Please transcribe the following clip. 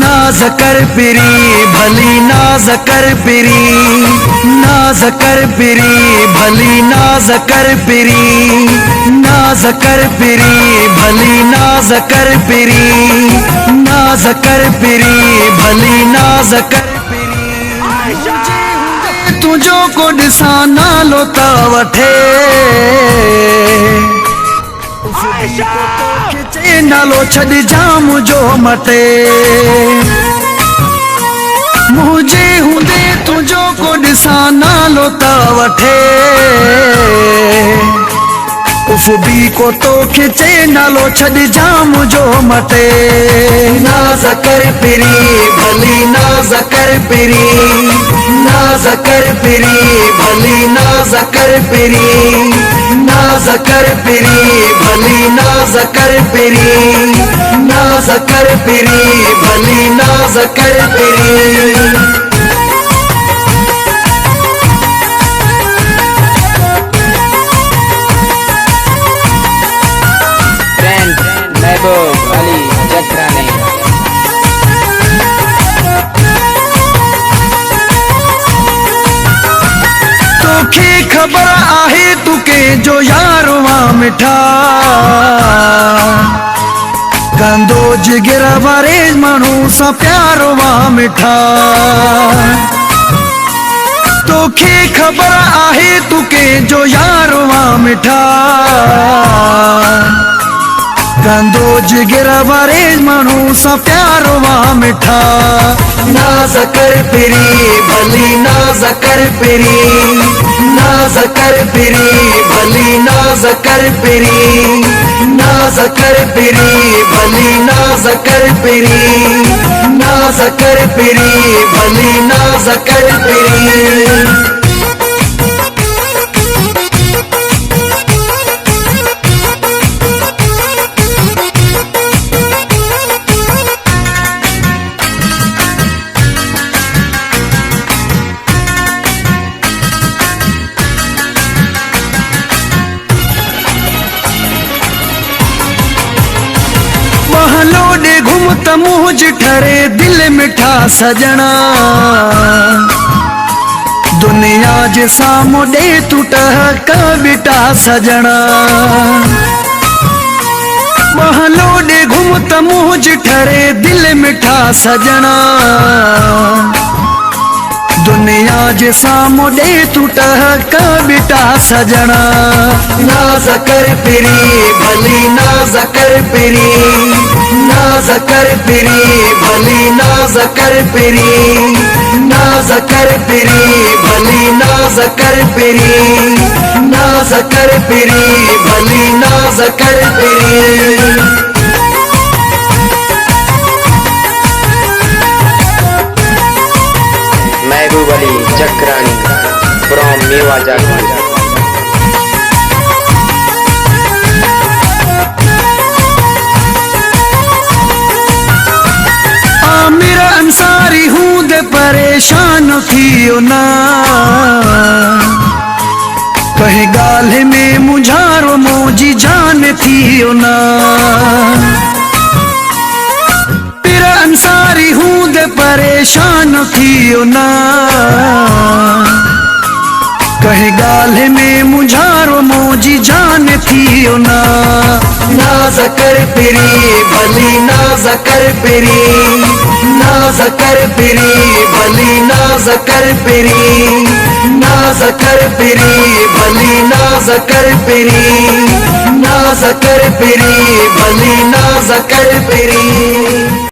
नाज कर पिरी भली नाज कर पिरी, नाज कर पिरी भली नाज कर पिरी, नाज कर पिरी भली नाज कर पिरी, नाज कर पिरी भली नाज कर पिरी। तुझो को ॾिसां नालो त वठे, खिचे नालो छॾिजां मुंहिंजो मटे। मुझे हूंदे तुझो को ॾिसां नालो त वठे, उफ बि को तो खिचे नालो छॾिजां मुंहिंजो मटे। नाज़ कर पिरी भली नाज़ कर पिरी, नाज़ कर पिरी भली नाज़ कर पिरी, नाज़ कर पिरी भली नाज़ कर पिरी, नाज़ कर पिरी भली नाज़ कर पिरी। महबूब अली जकरानी। तोखे खबर आहे तू के जो यारवा मिठा, कंदो जिगर वारे माण्हू सां प्यारवा मिठा। तोखे खबर आहे तू के जो यारवा मिठा, कंदो जिगर वारे माण्हू सां प्यारवा मिठा। नाज़ कर पिरी भली नाज़ कर पिरी, नाज़ कर पिरी भली नाज़ कर पिरी, नाज़ कर पिरी भली नाज़ कर पिरी, नाज़ कर पिरी भली नाज़ कर पिरी। महलोडे घुमत मुझ ठरे दिल मिठा सजना, दुनिया जे साम्हूं ॾे तू टहक बिटा सजना। महलोडे घुमत मुझ ठरे दिल मिठा सजना, दुनिया जे साम्हूं ॾे तू टहक बिटा सजना। नाज़ कर पिरी भली नाज़ कर पिरी, नाज़ कर पिरी भली नाज़ कर पिरी, नाज़ कर पिरी भली नाज़ कर पिरी, नाज़ कर पिरी भली नाज़ कर पिरी। महबूब अली जकरानी फ्रॉम मेवा जागरण। आमिर अंसारी हूँ दे परेशान थियो ना, कहे गाल्हि में मुझारो मोजी जान थियो ना। अंसारी हूँ दे परेशान थियो ना, कहे गाल्हि में मुझारो मोजी जान थियो ना। नाज़ कर पिरी भली नाज़ कर पिरी, नाज़ कर पिरी भली नाज़ कर पिरी, नाज़ कर पिरी भली नाज़ कर पिरी, नाज़ कर पिरी भली नाज़ कर पिरी।